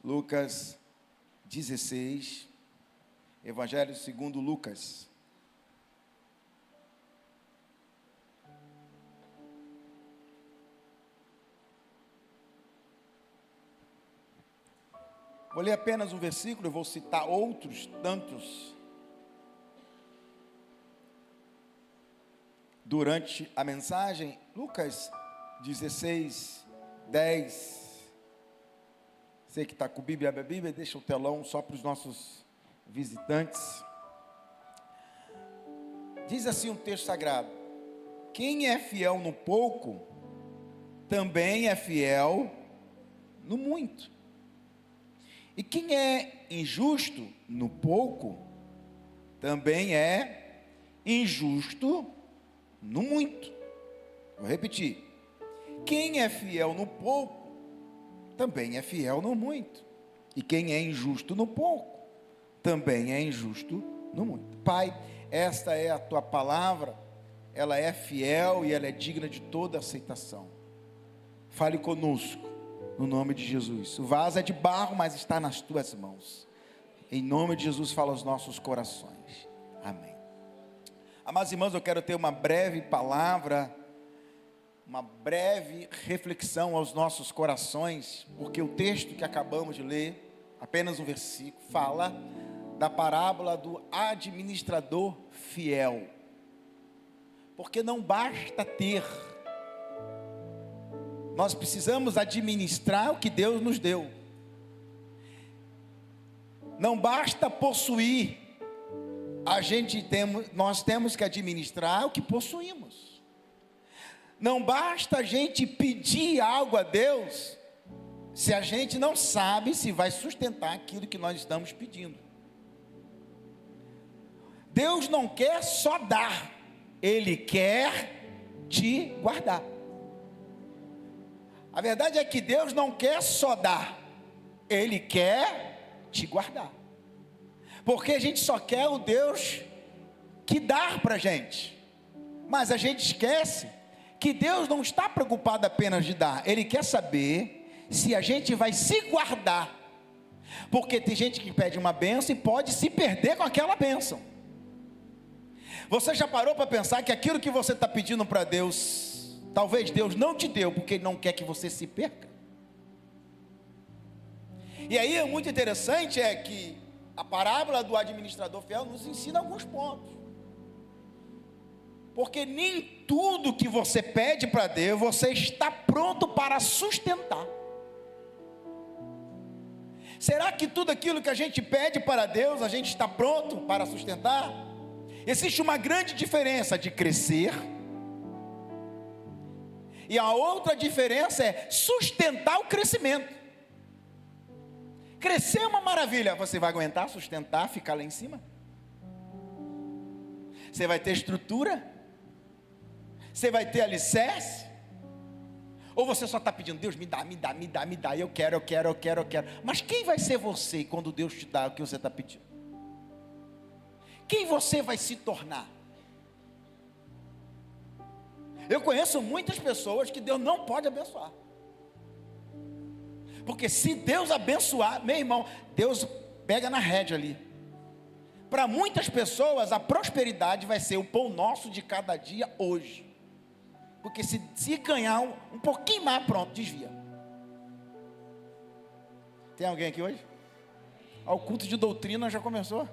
Lucas 16, Evangelho segundo Lucas. Vou ler apenas um versículo, eu vou citar outros tantos durante a mensagem. Lucas 16, 10. Você que está com Bíblia, abre a Bíblia, deixa o telão só para os nossos visitantes. Diz assim um texto sagrado: quem é fiel no pouco, também é fiel no muito. E quem é injusto no pouco, também é injusto no muito. Vou repetir. Quem é fiel no pouco, também é fiel no muito. E quem é injusto no pouco, também é injusto no muito. Pai, esta é a tua palavra, ela é fiel e ela é digna de toda aceitação. Fale conosco, no nome de Jesus. O vaso é de barro, mas está nas tuas mãos. Em nome de Jesus, fala aos nossos corações. Amém. Amados irmãos, eu quero ter uma breve palavra, uma breve reflexão aos nossos corações, porque o texto que acabamos de ler, apenas um versículo, fala da parábola do administrador fiel. Porque não basta ter, nós precisamos administrar o que Deus nos deu. Não basta possuir, nós temos que administrar o que possuímos. Não basta a gente pedir algo a Deus, se a gente não sabe se vai sustentar aquilo que nós estamos pedindo. Deus não quer só dar, Ele quer te guardar. A verdade é que Deus não quer só dar, Ele quer te guardar. Porque a gente só quer o Deus que dá para a gente, mas a gente esquece que Deus não está preocupado apenas de dar, Ele quer saber se a gente vai se guardar, porque tem gente que pede uma bênção e pode se perder com aquela bênção. Você já parou para pensar que aquilo que você está pedindo para Deus, talvez Deus não te deu, porque Ele não quer que você se perca? E aí é muito interessante é que a parábola do administrador fiel nos ensina alguns pontos. Porque nem tudo que você pede para Deus, você está pronto para sustentar. Será que tudo aquilo que a gente pede para Deus, a gente está pronto para sustentar? Existe uma grande diferença de crescer, e a outra diferença é sustentar o crescimento. Crescer é uma maravilha, você vai aguentar sustentar, ficar lá em cima? Você vai ter estrutura? Você vai ter alicerce? Ou você só está pedindo, Deus me dá, eu quero. Mas quem vai ser você quando Deus te dá o que você está pedindo? Quem você vai se tornar? Eu conheço muitas pessoas que Deus não pode abençoar. Porque se Deus abençoar, meu irmão, Deus pega na rédea ali. Para muitas pessoas a prosperidade vai ser o pão nosso de cada dia hoje. Porque se ganhar um pouquinho mais, pronto, desvia. Tem alguém aqui hoje? O culto de doutrina já começou.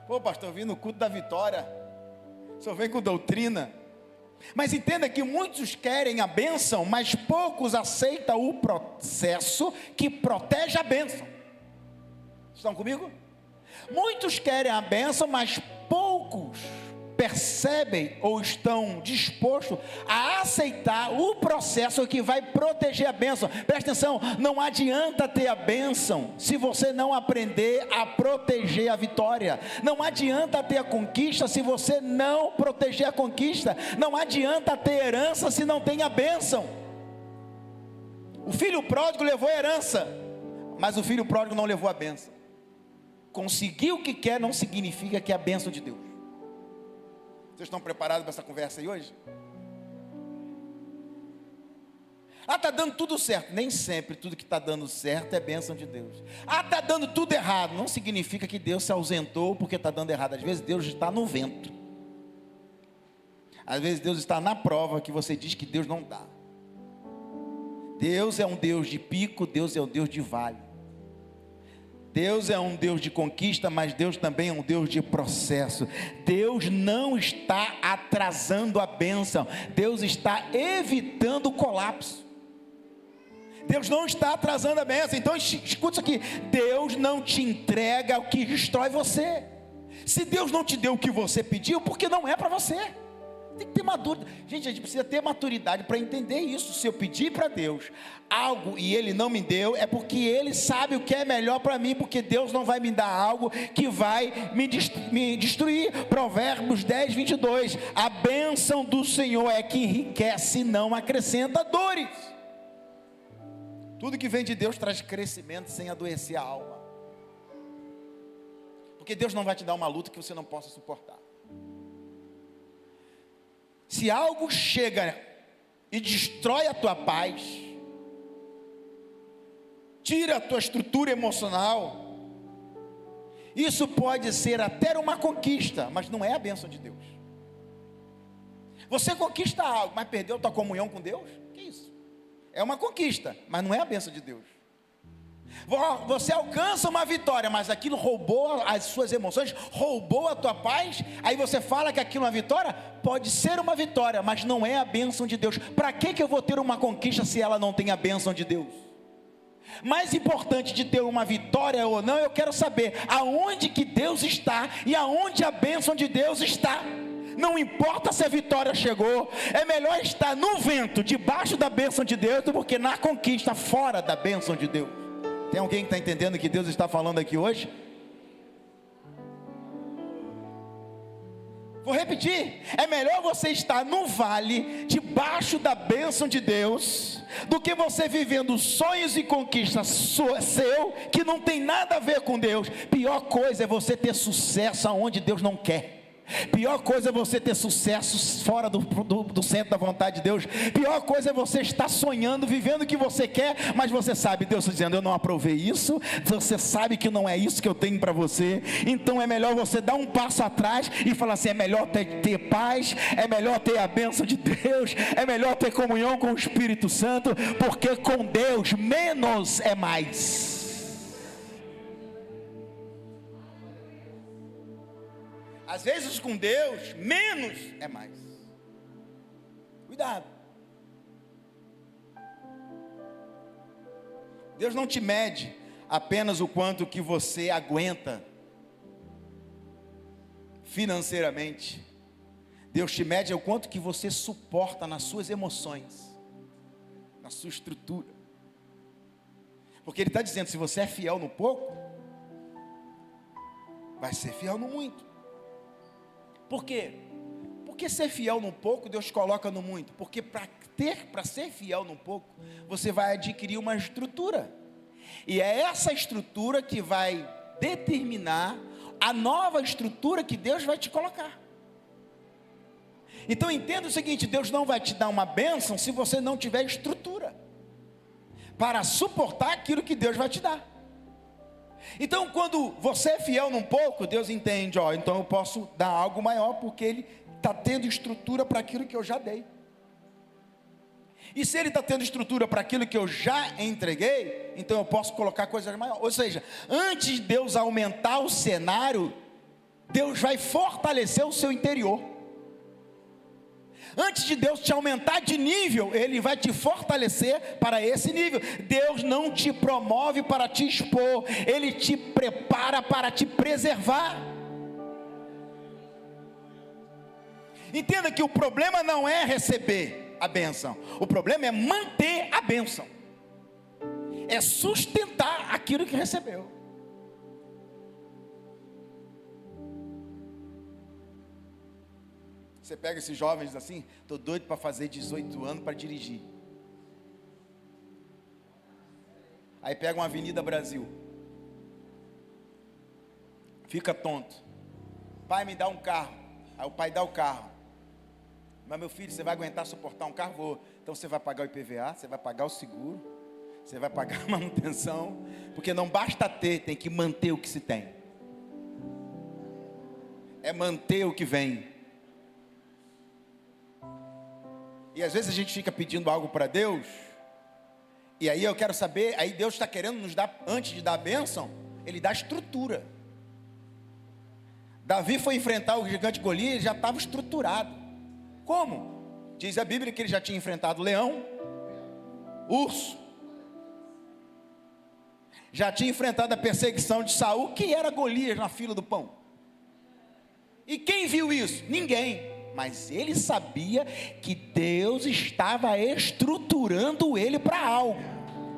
Pô, pastor, eu vim no culto da vitória, só vem com doutrina. Mas entenda que muitos querem a bênção, mas poucos aceitam o processo que protege a bênção. Estão comigo? Muitos querem a bênção, mas poucos percebem ou estão dispostos a aceitar o processo que vai proteger a bênção. Presta atenção, não adianta ter a bênção se você não aprender a proteger a vitória. Não adianta ter a conquista se você não proteger a conquista. Não adianta ter herança se não tem a bênção. O filho pródigo levou a herança, mas o filho pródigo não levou a bênção. Conseguir o que quer não significa que é a bênção de Deus. Vocês estão preparados para essa conversa aí hoje? Ah, está dando tudo certo. Nem sempre tudo que está dando certo é bênção de Deus. Ah, está dando tudo errado. Não significa que Deus se ausentou porque está dando errado. Às vezes Deus está no vento. Às vezes Deus está na prova que você diz que Deus não dá. Deus é um Deus de pico, Deus é um Deus de vale. Deus é um Deus de conquista, mas Deus também é um Deus de processo. Deus não está atrasando a bênção. Deus está evitando o colapso. Deus não está atrasando a bênção. Então escuta isso aqui: Deus não te entrega o que destrói você. Se Deus não te deu o que você pediu, porque não é para você. Tem que ter maturidade. Gente, a gente precisa ter maturidade para entender isso. Se eu pedir para Deus algo e Ele não me deu, é porque Ele sabe o que é melhor para mim, porque Deus não vai me dar algo que vai me destruir. Provérbios 10, 22. A bênção do Senhor é que enriquece e não acrescenta dores. Tudo que vem de Deus traz crescimento sem adoecer a alma. Porque Deus não vai te dar uma luta que você não possa suportar. Se algo chega e destrói a tua paz, tira a tua estrutura emocional, isso pode ser até uma conquista, mas não é a bênção de Deus. Você conquista algo, mas perdeu a tua comunhão com Deus? Que isso? É uma conquista, mas não é a bênção de Deus. Você alcança uma vitória, mas aquilo roubou as suas emoções, roubou a tua paz. Aí você fala que aquilo é uma vitória. Pode ser uma vitória, mas não é a bênção de Deus. Para que eu vou ter uma conquista se ela não tem a bênção de Deus? Mais importante de ter uma vitória ou não, eu quero saber aonde que Deus está e aonde a bênção de Deus está. Não importa se a vitória chegou, é melhor estar no vento, debaixo da bênção de Deus, do que na conquista, fora da bênção de Deus. Tem alguém que está entendendo o que Deus está falando aqui hoje? Vou repetir: é melhor você estar no vale, debaixo da bênção de Deus, do que você vivendo sonhos e conquistas seu, que não tem nada a ver com Deus. Pior coisa é você ter sucesso aonde Deus não quer. Pior coisa é você ter sucesso fora do centro da vontade de Deus. Pior coisa é você estar sonhando, vivendo o que você quer, mas você sabe, Deus está dizendo: eu não aprovei isso. Você sabe que não é isso que eu tenho para você. Então é melhor você dar um passo atrás e falar assim: é melhor ter paz, é melhor ter a bênção de Deus, é melhor ter comunhão com o Espírito Santo, porque com Deus menos é mais. Às vezes com Deus, menos é mais. Cuidado. Deus não te mede apenas o quanto que você aguenta financeiramente. Deus te mede o quanto que você suporta nas suas emoções, na sua estrutura. Porque Ele está dizendo: se você é fiel no pouco, vai ser fiel no muito. Por quê? Porque ser fiel no pouco, Deus coloca no muito. Porque para ser fiel no pouco, você vai adquirir uma estrutura. E é essa estrutura que vai determinar a nova estrutura que Deus vai te colocar. Então entenda o seguinte: Deus não vai te dar uma bênção se você não tiver estrutura para suportar aquilo que Deus vai te dar. Então quando você é fiel num pouco, Deus entende: então eu posso dar algo maior, porque Ele está tendo estrutura para aquilo que eu já dei. E se Ele está tendo estrutura para aquilo que eu já entreguei, então eu posso colocar coisas maiores. Ou seja, antes de Deus aumentar o cenário, Deus vai fortalecer o seu interior. Antes de Deus te aumentar de nível, Ele vai te fortalecer para esse nível. Deus não te promove para te expor, Ele te prepara para te preservar. Entenda que o problema não é receber a bênção, o problema é manter a bênção, é sustentar aquilo que recebeu. Você pega esses jovens assim: estou doido para fazer 18 anos para dirigir. Aí pega uma Avenida Brasil, fica tonto. Pai, me dá um carro. Aí o pai dá o carro. Mas meu filho, você vai aguentar suportar um carro? Vou. Então você vai pagar o IPVA, você vai pagar o seguro, você vai pagar a manutenção, porque não basta ter, tem que manter o que se tem. É manter o que vem. E às vezes a gente fica pedindo algo para Deus, e aí eu quero saber, aí Deus está querendo nos dar, antes de dar a bênção, Ele dá estrutura. Davi foi enfrentar o gigante Golias, ele já estava estruturado. Como? Diz a Bíblia que ele já tinha enfrentado leão, urso, já tinha enfrentado a perseguição de Saul, que era Golias na fila do pão. E quem viu isso? Ninguém. Mas ele sabia que Deus estava estruturando ele para algo.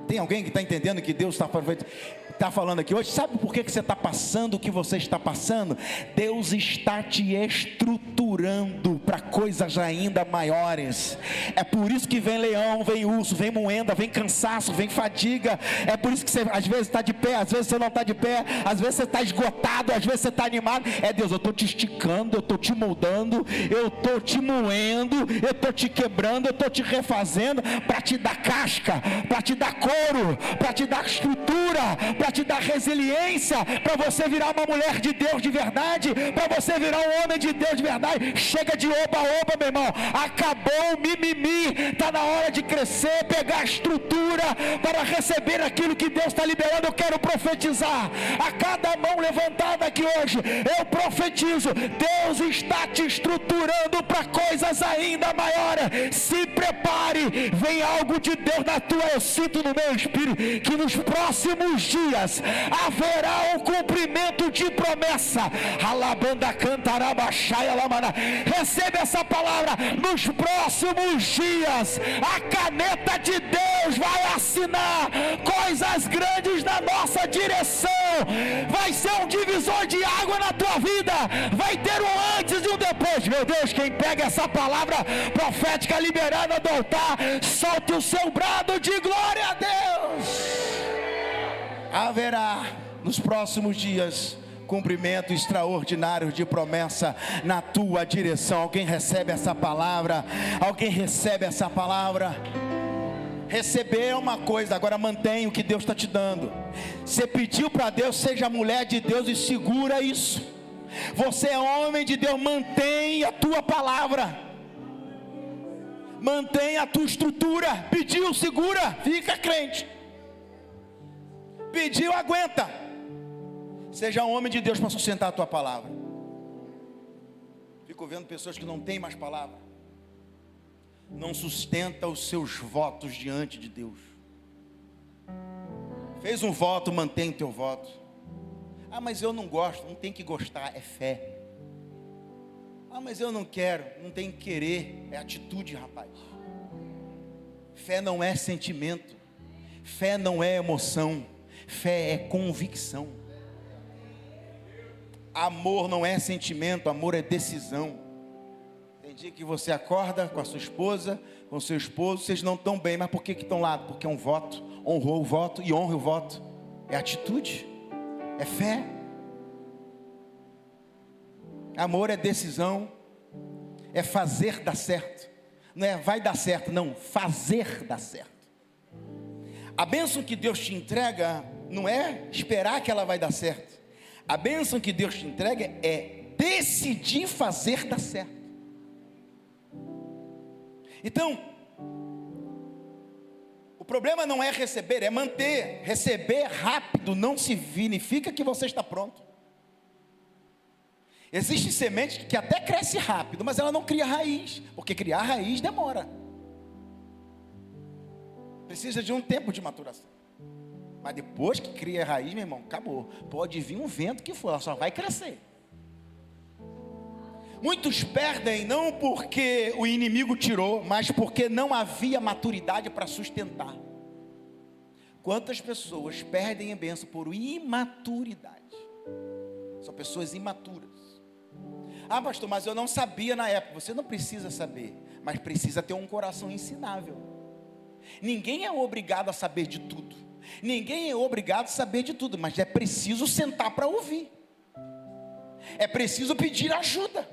Tem alguém que está entendendo que Deus está falando aqui hoje? Sabe por que você está passando o que você está passando? Deus está te estruturando para coisas ainda maiores. É por isso que vem leão, vem urso, vem moenda, vem cansaço, vem fadiga. É por isso que você às vezes está de pé, às vezes você não está de pé, às vezes você está esgotado, às vezes você está animado. É Deus, eu estou te esticando, eu estou te moldando, eu estou te moendo, eu estou te quebrando, eu estou te refazendo para te dar casca, para te dar couro, para te dar estrutura, para te dar resiliência, para você virar uma mulher de Deus de verdade, para você virar um homem de Deus de verdade. Chega de oba-oba, meu irmão, acabou o mimimi, está na hora de crescer, pegar a estrutura para receber aquilo que Deus está liberando. Eu quero profetizar a cada mão levantada aqui hoje, eu profetizo, Deus está te estruturando para coisas ainda maiores. Se prepare, vem algo de Deus na tua, eu sinto no meu espírito que nos próximos dias haverá o cumprimento de promessa. Alabanda cantará baixaia lamana. Recebe essa palavra. Nos próximos dias a caneta de Deus vai assinar coisas grandes na nossa direção. Vai ser um divisor de água na tua vida. Vai ter um antes e um depois. Meu Deus, quem pega essa palavra profética liberada do altar, solte o seu brado de glória a Deus. Haverá nos próximos dias cumprimento extraordinário de promessa na tua direção. Alguém recebe essa palavra? Alguém recebe essa palavra? Receber é uma coisa, agora mantém o que Deus está te dando. Você pediu para Deus, seja mulher de Deus e segura isso. Você é homem de Deus, mantém a tua palavra, mantém a tua estrutura. Pediu, segura, fica crente. Pediu, aguenta. Seja um homem de Deus para sustentar a tua palavra. Fico vendo pessoas que não têm mais palavra, não sustenta os seus votos diante de Deus. Fez um voto, mantém o teu voto. Ah, mas eu não gosto. Não tem que gostar, é fé. Ah, mas eu não quero. Não tem que querer, é atitude, rapaz. Fé não é sentimento, fé não é emoção, fé é convicção. Amor não é sentimento, amor é decisão. Tem dia que você acorda com a sua esposa, com o seu esposo, vocês não estão bem, mas por que estão lá? Porque é um voto, honrou o voto e honra o voto. É atitude, é fé. Amor é decisão, é fazer dar certo. Não é vai dar certo, não, fazer dar certo. A bênção que Deus te entrega não é esperar que ela vai dar certo. A bênção que Deus te entrega é decidir fazer dar certo. Então, o problema não é receber, é manter. Receber rápido não significa que você está pronto. Existe semente que até cresce rápido, mas ela não cria raiz, porque criar raiz demora. Precisa de um tempo de maturação. Mas depois que cria raiz, meu irmão, acabou. Pode vir um vento que for, ela só vai crescer. Muitos perdem não porque o inimigo tirou, mas porque não havia maturidade para sustentar. Quantas pessoas perdem a bênção por imaturidade? São pessoas imaturas. Ah, pastor, mas eu não sabia na época. Você não precisa saber, mas precisa ter um coração ensinável. Ninguém é obrigado a saber de tudo. Ninguém é obrigado a saber de tudo, mas é preciso sentar para ouvir. É preciso pedir ajuda.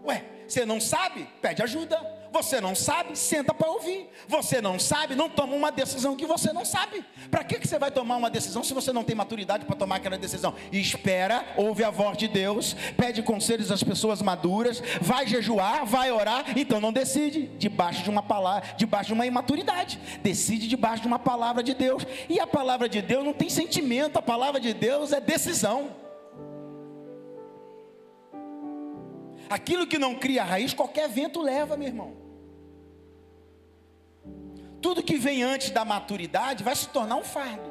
Ué, Você não sabe? Pede ajuda. Você não sabe? Senta para ouvir. Você não sabe? Não toma uma decisão que você não sabe. Para que você vai tomar uma decisão se você não tem maturidade para tomar aquela decisão? Espera, ouve a voz de Deus, pede conselhos às pessoas maduras, vai jejuar, vai orar. Então não decide debaixo de uma palavra, debaixo de uma imaturidade. Decide debaixo de uma palavra de Deus. E a palavra de Deus não tem sentimento, a palavra de Deus é decisão. Aquilo que não cria raiz, qualquer vento leva, meu irmão. Tudo que vem antes da maturidade vai se tornar um fardo.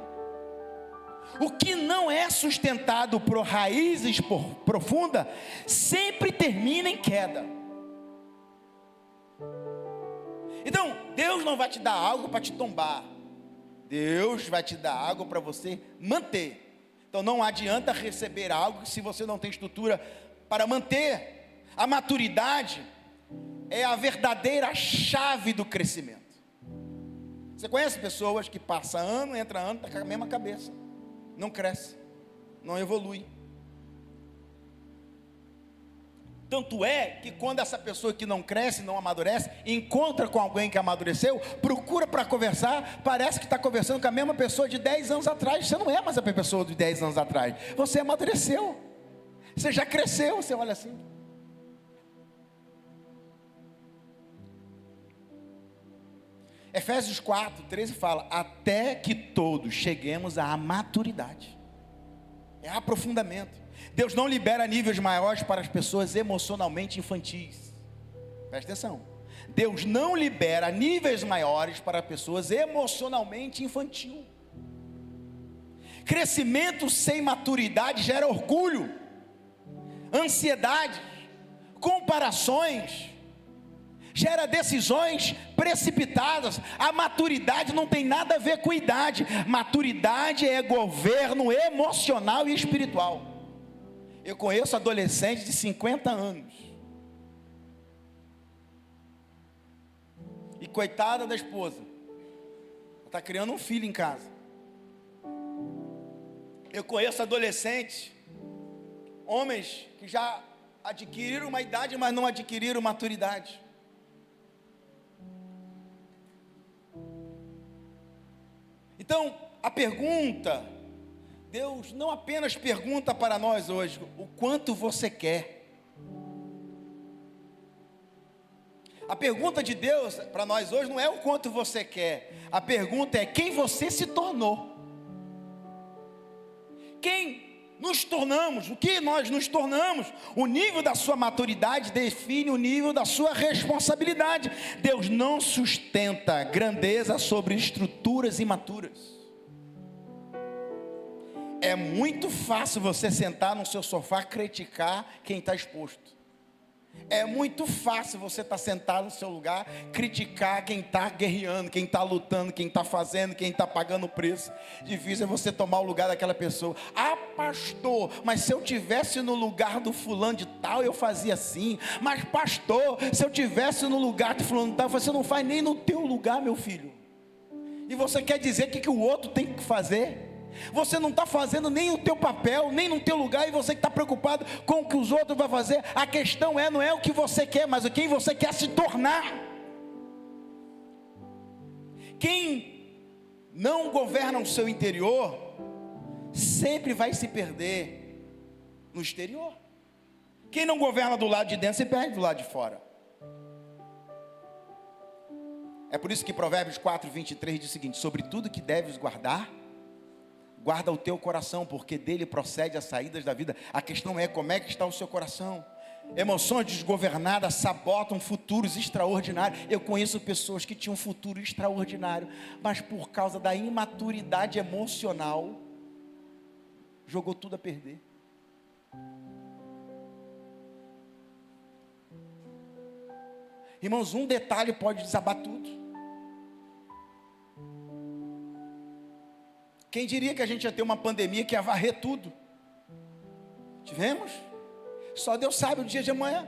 O que não é sustentado por raízes profundas, sempre termina em queda. Então, Deus não vai te dar algo para te tombar. Deus vai te dar algo para você manter. Então não adianta receber algo se você não tem estrutura para manter. A maturidade é a verdadeira chave do crescimento. Você conhece pessoas que passam ano, entra ano, está com a mesma cabeça, não cresce, não evolui. Tanto é que quando essa pessoa que não cresce, não amadurece, encontra com alguém que amadureceu, procura para conversar, parece que está conversando com a mesma pessoa de 10 anos atrás. Você não é mais a pessoa de 10 anos atrás, você amadureceu, você já cresceu, você olha assim. Efésios 4:13 fala, até que todos cheguemos à maturidade. É aprofundamento. Deus não libera níveis maiores para as pessoas emocionalmente infantis. Presta atenção. Deus não libera níveis maiores para pessoas emocionalmente infantil. Crescimento sem maturidade gera orgulho, ansiedade, comparações, gera decisões precipitadas. A maturidade não tem nada a ver com idade. Maturidade é governo emocional e espiritual. Eu conheço adolescentes de 50 anos. E coitada da esposa, está criando um filho em casa. Eu conheço adolescentes, homens que já adquiriram uma idade, mas não adquiriram maturidade. Então, a pergunta, Deus não apenas pergunta para nós hoje, o quanto você quer. A pergunta de Deus para nós hoje não é o quanto você quer, a pergunta é quem você se tornou. Quem nos tornamos, o que nós nos tornamos, o nível da sua maturidade define o nível da sua responsabilidade. Deus não sustenta grandeza sobre estruturas imaturas. É muito fácil você sentar no seu sofá e criticar quem está exposto. É muito fácil você estar sentado no seu lugar, criticar quem está guerreando, quem está lutando, quem está fazendo, quem está pagando o preço. Difícil é você tomar o lugar daquela pessoa. Ah, pastor, mas se eu tivesse no lugar do fulano de tal, eu fazia assim. Mas pastor, se eu tivesse no lugar do fulano de tal, você não faz nem no teu lugar, meu filho. E você quer dizer o que o outro tem que fazer? Você não está fazendo nem o teu papel, nem no teu lugar, e você que está preocupado com o que os outros vão fazer. A questão não é o que você quer, mas o quem você quer se tornar. Quem não governa o seu interior, sempre vai se perder no exterior. Quem não governa do lado de dentro, se perde do lado de fora. É por isso que Provérbios 4:23 diz o seguinte: sobre tudo que deves guardar, guarda o teu coração, porque dele procede as saídas da vida. A questão é como é que está o seu coração. Emoções desgovernadas sabotam futuros extraordinários. Eu conheço pessoas que tinham um futuro extraordinário, mas por causa da imaturidade emocional, jogou tudo a perder. Irmãos, um detalhe pode desabar tudo. Quem diria que a gente ia ter uma pandemia que ia varrer tudo? Tivemos? Só Deus sabe o dia de amanhã.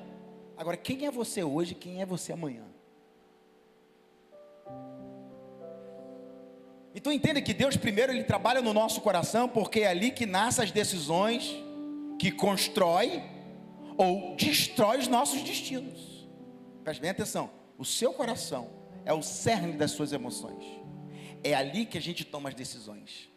Agora, quem é você hoje, quem é você amanhã? Então entenda que Deus primeiro Ele trabalha no nosso coração, porque é ali que nascem as decisões que constrói ou destrói os nossos destinos. Preste bem atenção, o seu coração é o cerne das suas emoções. É ali que a gente toma as decisões.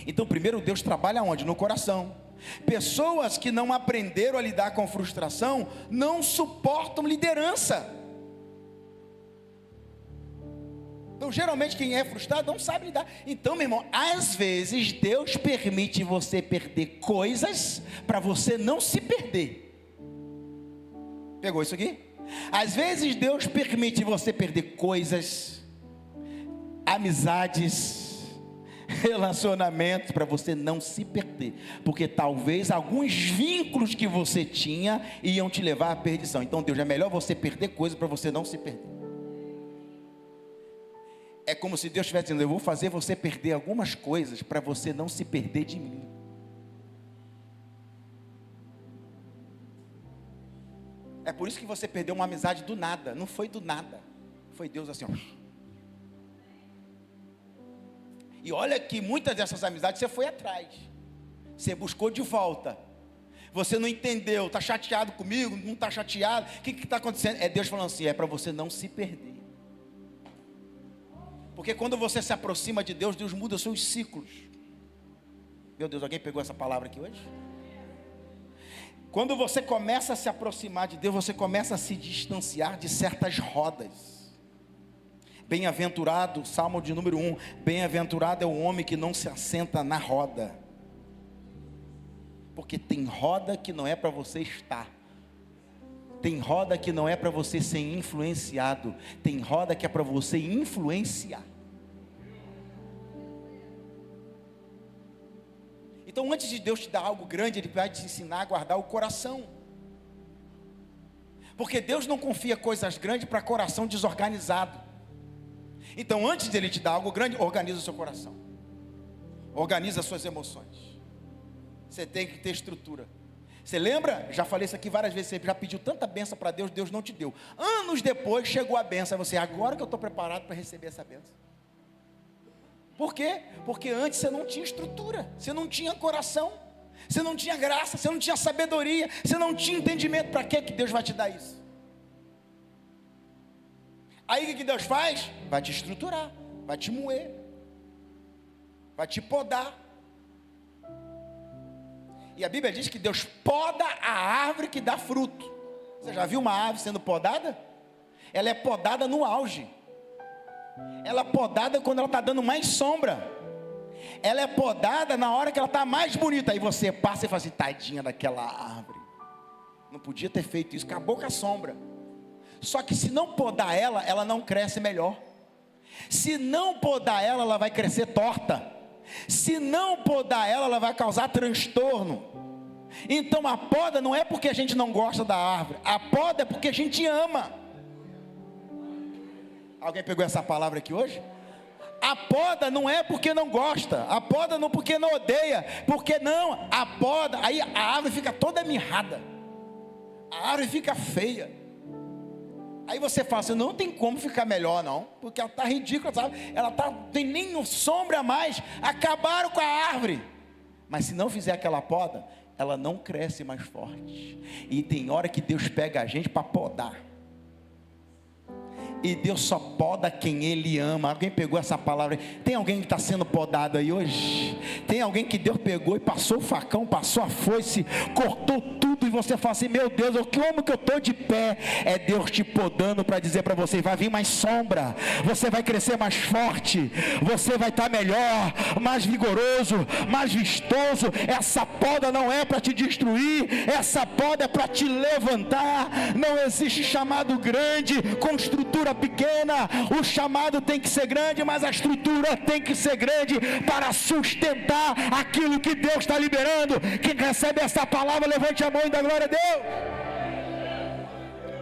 Então primeiro Deus trabalha onde? No coração. Pessoas que não aprenderam a lidar com frustração não suportam liderança. Então geralmente quem é frustrado não sabe lidar. Então meu irmão, às vezes Deus permite você perder coisas para você não se perder. Pegou isso aqui? Às vezes Deus permite você perder coisas, amizades, relacionamentos, para você não se perder, porque talvez alguns vínculos que você tinha iam te levar à perdição. Então Deus, é melhor você perder coisas para você não se perder. É como se Deus estivesse dizendo: eu vou fazer você perder algumas coisas para você não se perder de mim. É por isso que você perdeu uma amizade do nada. Não foi do nada, foi Deus assim, ó. E olha que muitas dessas amizades você foi atrás, você buscou de volta. Você não entendeu, está chateado comigo, não está chateado, o que está acontecendo? É Deus falando assim: é para você não se perder. Porque quando você se aproxima de Deus, Deus muda os seus ciclos. Meu Deus, alguém pegou essa palavra aqui hoje? Quando você começa a se aproximar de Deus, você começa a se distanciar de certas rodas. Bem-aventurado, Salmo de número 1, bem-aventurado é o homem que não se assenta na roda. Porque tem roda que não é para você estar. Tem roda que não é para você ser influenciado. Tem roda que é para você influenciar. Então antes de Deus te dar algo grande, Ele vai te ensinar a guardar o coração. Porque Deus não confia coisas grandes para coração desorganizado. Então antes de Ele te dar algo grande, organiza o seu coração. Organiza as suas emoções. Você tem que ter estrutura. Você lembra? Já falei isso aqui várias vezes. Você já pediu tanta bênção para Deus, Deus não te deu. Anos depois chegou a bênção. Você, agora que eu estou preparado para receber essa bênção. Por quê? Porque antes você não tinha estrutura, você não tinha coração, você não tinha graça, você não tinha sabedoria, você não tinha entendimento. Para que Deus vai te dar isso? Aí o que Deus faz? Vai te estruturar, vai te moer, vai te podar. E a Bíblia diz que Deus poda a árvore que dá fruto. Você já viu uma árvore sendo podada? Ela é podada no auge. Ela é podada quando ela está dando mais sombra. Ela é podada na hora que ela está mais bonita. Aí você passa e fala assim: tadinha daquela árvore, não podia ter feito isso, acabou com a sombra. Só que se não podar ela, ela não cresce melhor. Se não podar ela, ela vai crescer torta. Se não podar ela, ela vai causar transtorno. Então a poda não é porque a gente não gosta da árvore, a poda é porque a gente ama. Alguém pegou essa palavra aqui hoje? A poda não é porque não gosta, a poda não porque não odeia, porque não, a poda, aí a árvore fica toda mirrada, a árvore fica feia. Aí você fala assim: não tem como ficar melhor não, porque ela está ridícula, sabe? Ela não tem nem sombra a mais, acabaram com a árvore. Mas se não fizer aquela poda, ela não cresce mais forte. E tem hora que Deus pega a gente para podar. E Deus só poda quem Ele ama. Alguém pegou essa palavra? Tem alguém que está sendo podado aí hoje? Tem alguém que Deus pegou e passou o facão, passou a foice, cortou tudo, e você fala assim: meu Deus, como que eu estou de pé? É Deus te podando para dizer para você: vai vir mais sombra, você vai crescer mais forte, você vai estar melhor, mais vigoroso, mais vistoso. Essa poda não é para te destruir, essa poda é para te levantar. Não existe chamado grande com estrutura pequena. O chamado tem que ser grande, mas a estrutura tem que ser grande para sustentar aquilo que Deus está liberando. Quem recebe essa palavra, levante a mão e dá glória a Deus.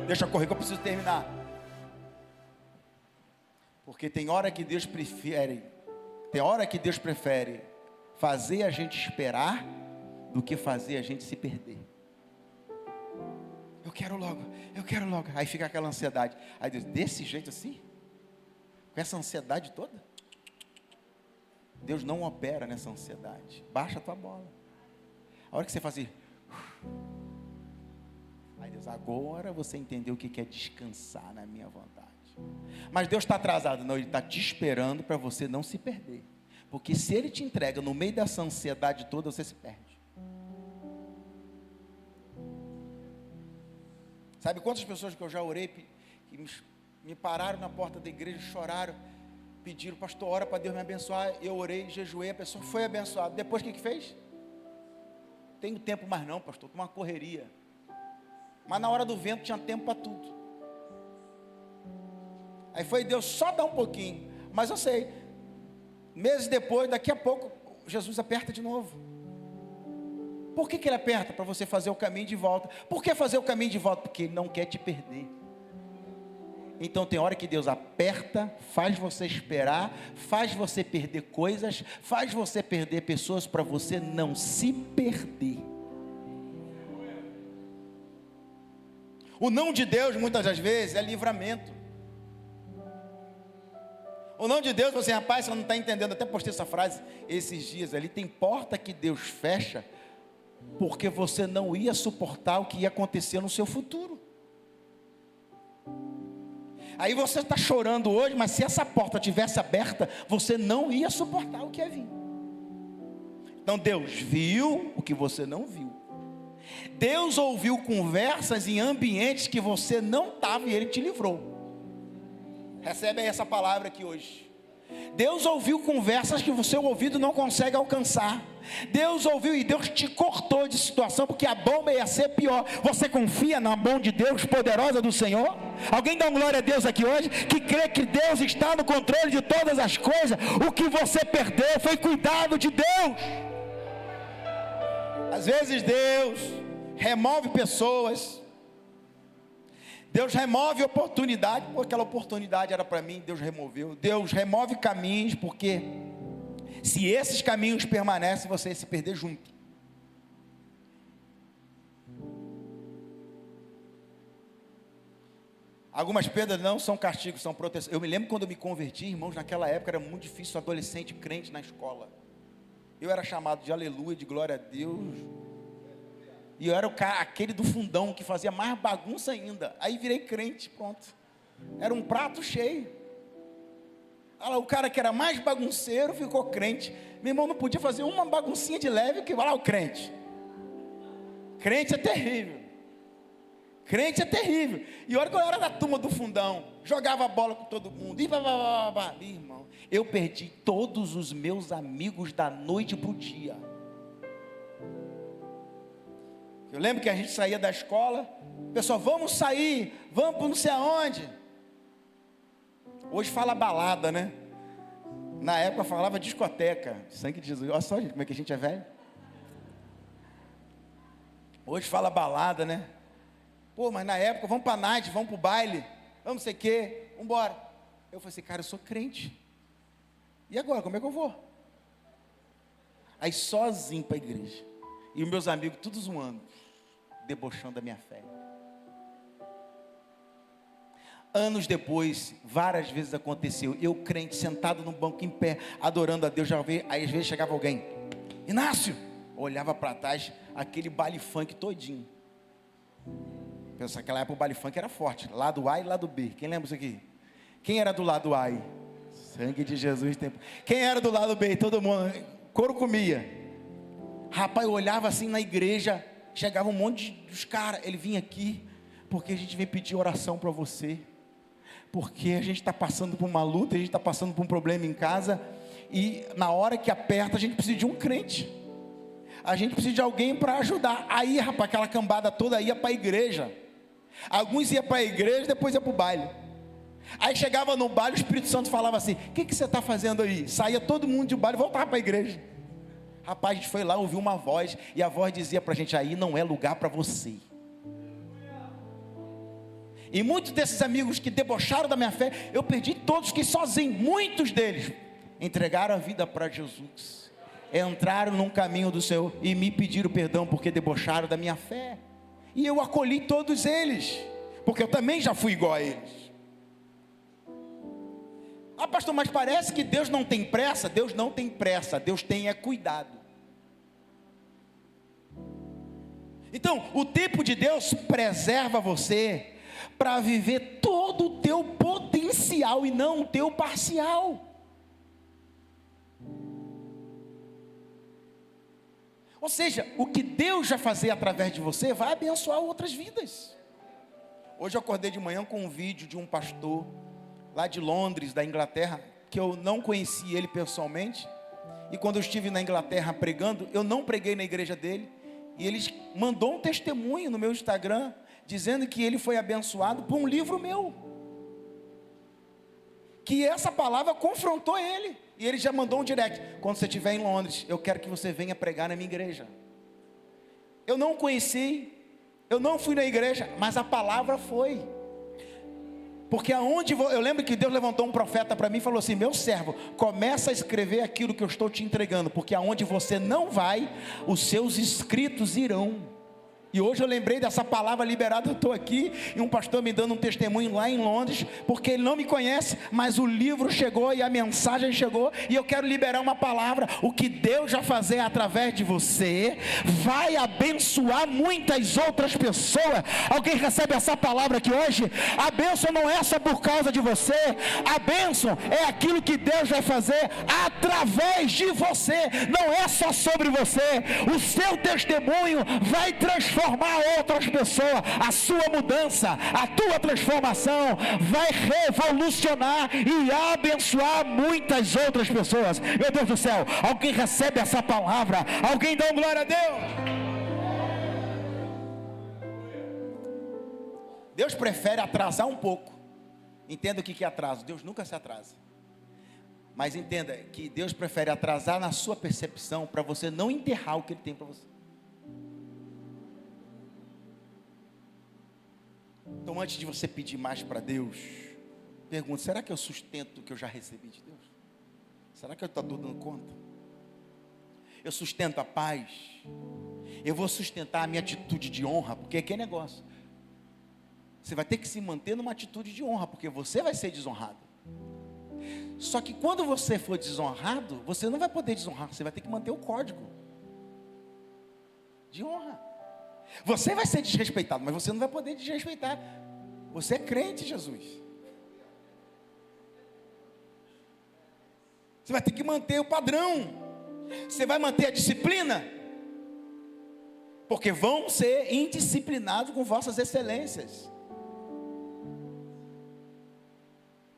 Deixa eu correr que eu preciso terminar. Porque tem hora que Deus prefere fazer a gente esperar do que fazer a gente se perder. Eu quero logo. Aí fica aquela ansiedade. Aí Deus, desse jeito assim? Com essa ansiedade toda? Deus não opera nessa ansiedade. Baixa a tua bola. A hora que você faz assim, Aí Deus, agora você entendeu o que é descansar na minha vontade. Mas Deus está atrasado? Não, Ele está te esperando para você não se perder. Porque se Ele te entrega no meio dessa ansiedade toda, você se perde. Sabe quantas pessoas que eu já orei, que me pararam na porta da igreja, choraram, pediram, pastor, ora para Deus me abençoar. Eu orei, jejuei, a pessoa foi abençoada. Depois o que fez? Tenho tempo mais não, pastor, com uma correria. Mas na hora do vento tinha tempo para tudo. Aí foi Deus só dar um pouquinho. Mas eu sei, meses depois, daqui a pouco, Jesus aperta de novo. Por que Ele aperta? Para você fazer o caminho de volta. Por que fazer o caminho de volta? Porque Ele não quer te perder. Então tem hora que Deus aperta, faz você esperar, faz você perder coisas, faz você perder pessoas para você não se perder. O não de Deus, muitas das vezes, é livramento. O não de Deus, você, rapaz, você não está entendendo, até postei essa frase esses dias ali, tem porta que Deus fecha, porque você não ia suportar o que ia acontecer no seu futuro. Aí você está chorando hoje, mas se essa porta tivesse aberta, você não ia suportar o que ia vir. Então Deus viu o que você não viu. Deus ouviu conversas em ambientes que você não estava e Ele te livrou. Recebe aí essa palavra aqui hoje. Deus ouviu conversas que o seu ouvido não consegue alcançar. Deus ouviu e Deus te cortou de situação, porque a bomba ia ser pior. Você confia na mão de Deus poderosa do Senhor? Alguém dá uma glória a Deus aqui hoje, que crê que Deus está no controle de todas as coisas? O que você perdeu foi cuidado de Deus. Às vezes Deus remove pessoas, Deus remove oportunidade, porque aquela oportunidade era para mim, Deus removeu. Deus remove caminhos, porque se esses caminhos permanecem, você ia se perder junto. Algumas perdas não são castigos, são proteção. Eu me lembro quando eu me converti, irmãos, naquela época era muito difícil adolescente crente na escola. Eu era chamado de aleluia, de glória a Deus. E eu era aquele do fundão, que fazia mais bagunça ainda. Aí virei crente, pronto. Era um prato cheio. O cara que era mais bagunceiro ficou crente. Meu irmão não podia fazer uma baguncinha de leve, que vai lá o crente. Crente é terrível. Crente é terrível. E olha que eu era da turma do fundão. Jogava bola com todo mundo. Irmão, eu perdi todos os meus amigos da noite para o dia. Eu lembro que a gente saía da escola, pessoal, vamos sair, vamos para não sei aonde. Hoje fala balada, né? Na época falava discoteca, sangue de Jesus. Olha só, gente, como é que a gente é velho. Hoje fala balada, né? Pô, mas na época, vamos para a night, vamos para o baile, vamos não sei o quê, vamos embora. Eu falei assim, cara, eu sou crente. E agora, como é que eu vou? Aí sozinho para a igreja. E os meus amigos, todos zoando, debochando da minha fé. Anos depois, várias vezes aconteceu, eu crente, sentado no banco em pé, adorando a Deus, já vi, aí às vezes chegava alguém, Inácio, olhava para trás, aquele baile funk todinho. Pensa, naquela época o baile funk era forte, lado A e lado B, quem lembra isso aqui? Quem era do lado A? Sangue de Jesus. Quem era do lado B? Todo mundo, couro comia. Rapaz, eu olhava assim na igreja, chegava um monte dos caras, ele vinha aqui, porque a gente vem pedir oração para você, porque a gente está passando por uma luta, a gente está passando por um problema em casa, e na hora que aperta, a gente precisa de um crente, a gente precisa de alguém para ajudar. Aí, rapaz, aquela cambada toda ia para a igreja, alguns iam para a igreja, depois ia para o baile. Aí chegava no baile, o Espírito Santo falava assim, o que você está fazendo aí? Saía todo mundo de baile e voltava para a igreja. Rapaz, a gente foi lá, ouviu uma voz, e a voz dizia para a gente, aí não é lugar para você. E muitos desses amigos que debocharam da minha fé, eu perdi todos, fiquei sozinho. Muitos deles entregaram a vida para Jesus, entraram num caminho do Senhor e me pediram perdão porque debocharam da minha fé. E eu acolhi todos eles, porque eu também já fui igual a eles. Ah, pastor, mas parece que Deus não tem pressa. Deus não tem pressa, Deus tem é cuidado. Então, o tempo de Deus preserva você para viver todo o teu potencial e não o teu parcial. Ou seja, o que Deus já fazer através de você vai abençoar outras vidas. Hoje eu acordei de manhã com um vídeo de um pastor lá de Londres, da Inglaterra, que eu não conheci ele pessoalmente. E quando eu estive na Inglaterra pregando, eu não preguei na igreja dele. E ele mandou um testemunho no meu Instagram, dizendo que ele foi abençoado por um livro meu. Que essa palavra confrontou ele. E ele já mandou um direct: quando você estiver em Londres, eu quero que você venha pregar na minha igreja. Eu não conheci, eu não fui na igreja, mas a palavra foi. Porque eu lembro que Deus levantou um profeta para mim e falou assim: meu servo, começa a escrever aquilo que eu estou te entregando, porque aonde você não vai, os seus escritos irão. E hoje eu lembrei dessa palavra liberada. Eu estou aqui e um pastor me dando um testemunho lá em Londres, porque ele não me conhece, mas o livro chegou e a mensagem chegou, e eu quero liberar uma palavra. O que Deus já fazer através de você vai abençoar muitas outras pessoas. Alguém recebe essa palavra aqui hoje? A bênção não é só por causa de você, a bênção é aquilo que Deus vai fazer através de você, não é só sobre você. O seu testemunho vai transformar outras pessoas. A sua mudança, a tua transformação vai revolucionar e abençoar muitas outras pessoas. Meu Deus do céu, alguém recebe essa palavra? Alguém dá glória a Deus? Deus prefere atrasar um pouco. Entenda o que é atraso. Deus nunca se atrasa. Mas entenda que Deus prefere atrasar na sua percepção, para você não enterrar o que Ele tem para você. Então, antes de você pedir mais para Deus, pergunte: será que eu sustento o que eu já recebi de Deus? Será que eu estou dando conta? Eu sustento a paz? Eu vou sustentar a minha atitude de honra? Porque aqui é negócio. Você vai ter que se manter numa atitude de honra, porque você vai ser desonrado. Só que quando você for desonrado, você não vai poder desonrar, você vai ter que manter o código de honra. Você vai ser desrespeitado, mas você não vai poder desrespeitar. Você é crente em Jesus. Você vai ter que manter o padrão. Você vai manter a disciplina, porque vão ser indisciplinados com vossas excelências.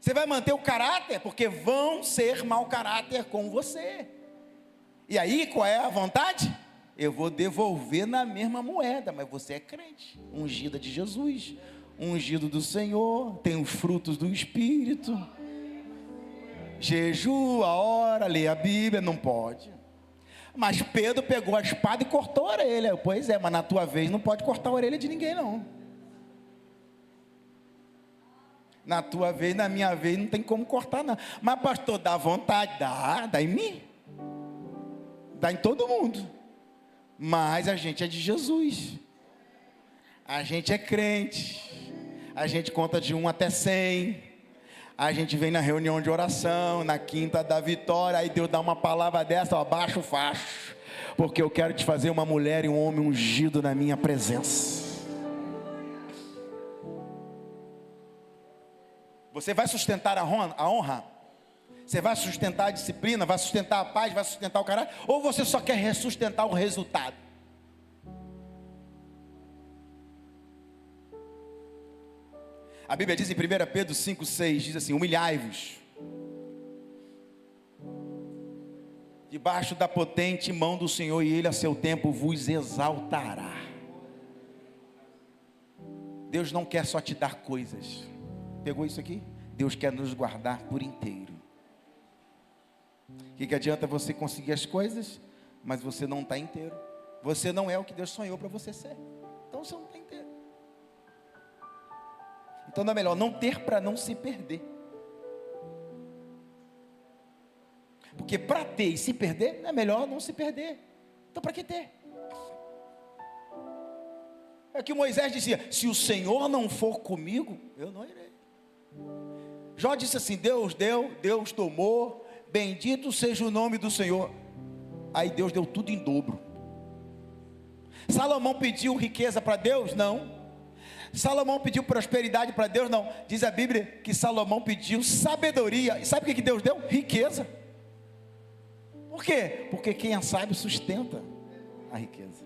Você vai manter o caráter, porque vão ser mau caráter com você. E aí, qual é a vontade? Eu vou devolver na mesma moeda. Mas você é crente, ungida de Jesus, ungido do Senhor, tem os frutos do Espírito. Jejua, ora, lê a Bíblia, não pode. Mas Pedro pegou a espada e cortou a orelha. Pois é, mas na tua vez não pode cortar a orelha de ninguém não. Na tua vez, na minha vez, não tem como cortar não. Mas pastor, dá vontade? Dá em mim. Dá em todo mundo. Mas a gente é de Jesus. A gente é crente. A gente conta de 1 até 100. A gente vem na reunião de oração, na quinta da vitória. Aí Deus dá uma palavra dessa: ó, abaixa o facho, porque eu quero te fazer uma mulher e um homem ungido na minha presença. Você vai sustentar a honra? Você vai sustentar a disciplina? Vai sustentar a paz? Vai sustentar o caráter? Ou você só quer ressustentar o resultado? A Bíblia diz em 1 Pedro 5,6, diz assim: humilhai-vos debaixo da potente mão do Senhor, e Ele a seu tempo vos exaltará. Deus não quer só te dar coisas. Pegou isso aqui? Deus quer nos guardar por inteiro. O que adianta você conseguir as coisas, mas você não está inteiro? Você não é o que Deus sonhou para você ser. Então você não está inteiro. Então não é melhor não ter para não se perder. Porque para ter e se perder, é melhor não se perder. Então para que ter? É que Moisés dizia: se o Senhor não for comigo, eu não irei. Jó disse assim: Deus deu, Deus tomou, bendito seja o nome do Senhor. Aí Deus deu tudo em dobro. Salomão pediu riqueza para Deus? Não. Salomão pediu prosperidade para Deus? Não. Diz a Bíblia que Salomão pediu sabedoria. E sabe o que Deus deu? Riqueza. Por quê? Porque quem é sábio sustenta a riqueza.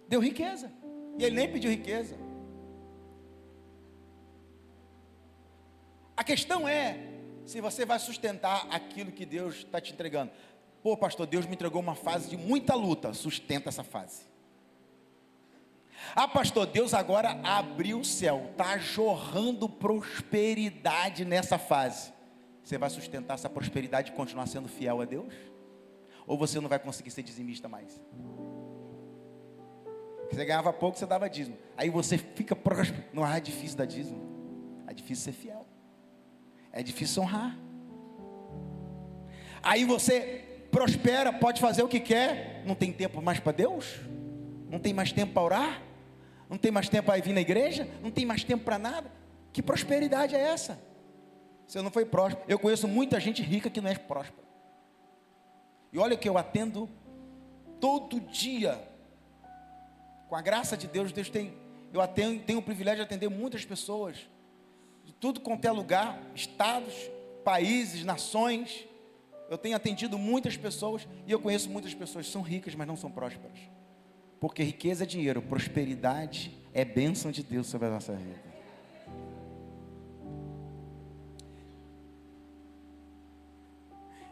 Deu riqueza. E ele nem pediu riqueza. A questão é se você vai sustentar aquilo que Deus está te entregando. Pô, pastor, Deus me entregou uma fase de muita luta. Sustenta essa fase. Ah, pastor, Deus agora abriu o céu. Está jorrando prosperidade nessa fase. Você vai sustentar essa prosperidade e continuar sendo fiel a Deus? Ou você não vai conseguir ser dizimista mais? Você ganhava pouco, você dava dízimo. Aí você fica próspero. Não é difícil dar dízimo. É difícil ser fiel. É difícil honrar. Aí você prospera, pode fazer o que quer. Não tem tempo mais para Deus? Não tem mais tempo para orar? Não tem mais tempo para vir na igreja? Não tem mais tempo para nada? Que prosperidade é essa? Você não foi próspero. Eu conheço muita gente rica que não é próspera. E olha que eu atendo todo dia. Com a graça de Deus, eu tenho o privilégio de atender muitas pessoas, de tudo quanto é lugar, estados, países, nações. Eu tenho atendido muitas pessoas, e eu conheço muitas pessoas que são ricas, mas não são prósperas. Porque riqueza é dinheiro, prosperidade é bênção de Deus sobre a nossa vida.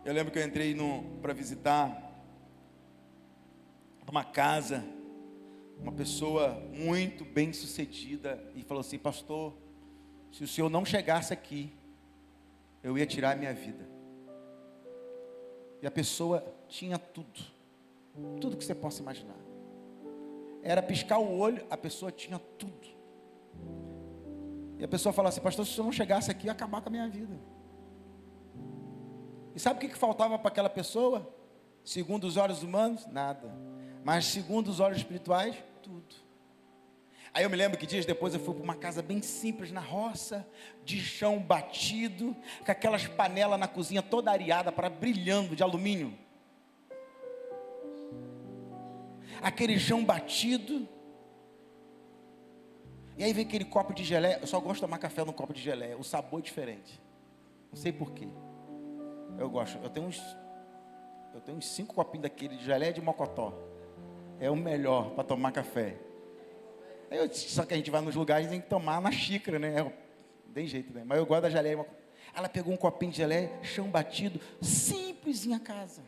Eu lembro que eu entrei para visitar uma casa, uma pessoa muito bem sucedida, e falou assim: pastor, se o senhor não chegasse aqui, eu ia tirar a minha vida. E a pessoa tinha tudo que você possa imaginar. Era piscar o olho, a pessoa tinha tudo. E a pessoa falou assim: pastor, se o senhor não chegasse aqui, eu ia acabar com a minha vida. E sabe o que faltava para aquela pessoa? Segundo os olhos humanos, nada. Mas segundo os olhos espirituais, tudo. Aí eu me lembro que dias depois eu fui para uma casa bem simples na roça, de chão batido, com aquelas panelas na cozinha toda areada, brilhando de alumínio. Aquele chão batido. E aí vem aquele copo de geleia. Eu só gosto de tomar café num copo de geleia. O sabor é diferente. Não sei porquê. Eu gosto. Eu tenho uns 5 copinhos daquele de geleia de mocotó. É o melhor para tomar café. Só que a gente vai nos lugares e tem que tomar na xícara, né? Tem jeito, né? Mas eu gosto da geleia. Ela pegou um copinho de geleia, chão batido, simples em casa.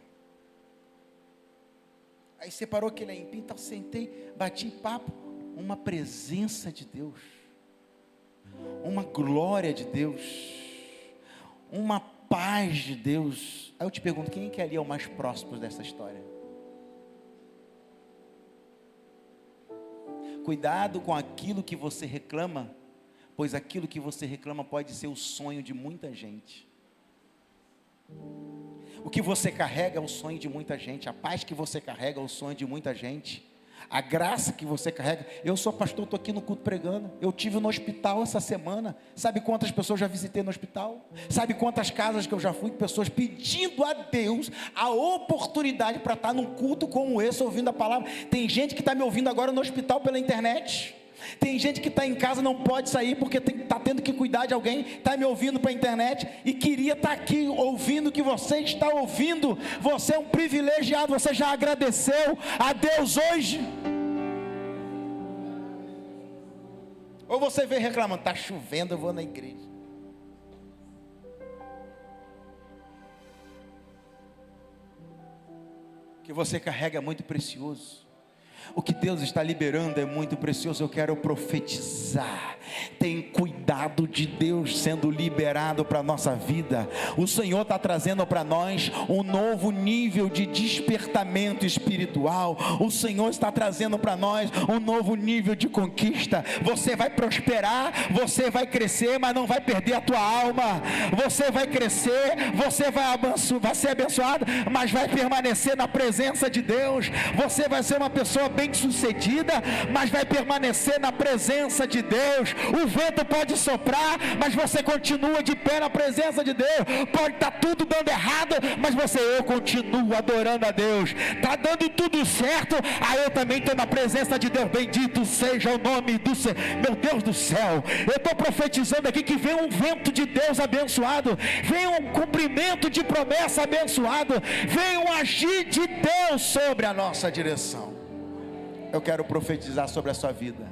Aí separou aquele empim, então sentei, bati papo. Uma presença de Deus, uma glória de Deus, uma paz de Deus. Aí eu te pergunto, quem é que ali é o mais próximo dessa história? Cuidado com aquilo que você reclama, pois aquilo que você reclama pode ser o sonho de muita gente. O que você carrega é o sonho de muita gente. A paz que você carrega é o sonho de muita gente. A graça que você carrega. Eu sou pastor, estou aqui no culto pregando. Eu tive no hospital essa semana. Sabe quantas pessoas já visitei no hospital? Sabe quantas casas que eu já fui? Pessoas pedindo a Deus a oportunidade para estar num culto como esse, ouvindo a palavra. Tem gente que está me ouvindo agora no hospital pela internet. Tem gente que está em casa, não pode sair porque está tendo que cuidar de alguém, está me ouvindo pela internet e queria estar aqui ouvindo o que você está ouvindo. Você é um privilegiado. Você já agradeceu a Deus hoje? Ou você vem reclamando: está chovendo, eu vou na igreja. O que você carrega é muito precioso. O que Deus está liberando é muito precioso. Eu quero profetizar. Tem cuidado de Deus sendo liberado para a nossa vida. O Senhor está trazendo para nós um novo nível de despertamento espiritual. O Senhor está trazendo para nós um novo nível de conquista. Você vai prosperar, você vai crescer, mas não vai perder a tua alma. Você vai crescer, você vai ser abençoado, mas vai permanecer na presença de Deus. Você vai ser uma pessoa bem-sucedida, mas vai permanecer na presença de Deus. O vento pode soprar, mas você continua de pé na presença de Deus. Pode estar tudo dando errado, mas eu continuo adorando a Deus. Está dando tudo certo, aí eu também estou na presença de Deus. Bendito seja o nome do Senhor. Meu Deus do céu, eu estou profetizando aqui que vem um vento de Deus abençoado, vem um cumprimento de promessa abençoado, vem um agir de Deus sobre a nossa direção. Eu quero profetizar sobre a sua vida.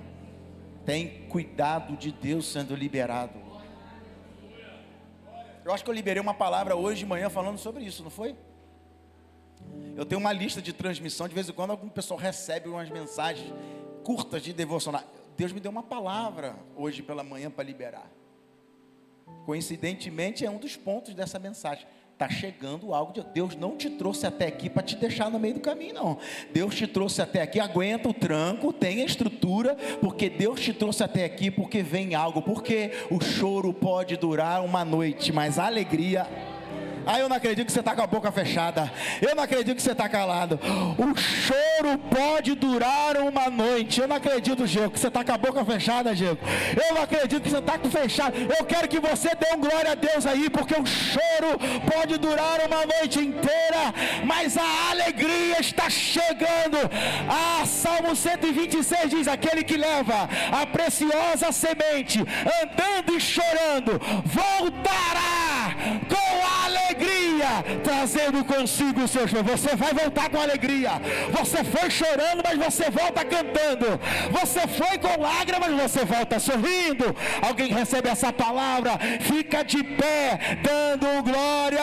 Tem cuidado de Deus sendo liberado. Eu acho que eu liberei uma palavra hoje de manhã falando sobre isso, não foi? Eu tenho uma lista de transmissão, de vez em quando algum pessoal recebe umas mensagens curtas de devocional. Deus me deu uma palavra hoje pela manhã para liberar. Coincidentemente é um dos pontos dessa mensagem. Está chegando algo de Deus. Não te trouxe até aqui para te deixar no meio do caminho, não. Deus te trouxe até aqui, aguenta o tranco, tenha estrutura, porque Deus te trouxe até aqui, porque vem algo, porque o choro pode durar uma noite, mas a alegria... eu não acredito que você está com a boca fechada. Eu não acredito que você está calado. O choro pode durar uma noite. Eu não acredito, Diego, que você está com a boca fechada, Diego. Eu não acredito que você está com fechado. Eu quero que você dê um glória a Deus aí, porque o choro pode durar uma noite inteira, mas a alegria está chegando. Salmo 126 diz: aquele que leva a preciosa semente, andando e chorando, voltará com alegria, trazendo consigo o seu choro. Você vai voltar com alegria. Você foi chorando, mas você volta cantando. Você foi com lágrimas, mas você volta sorrindo. Alguém recebe essa palavra? Fica de pé, dando glória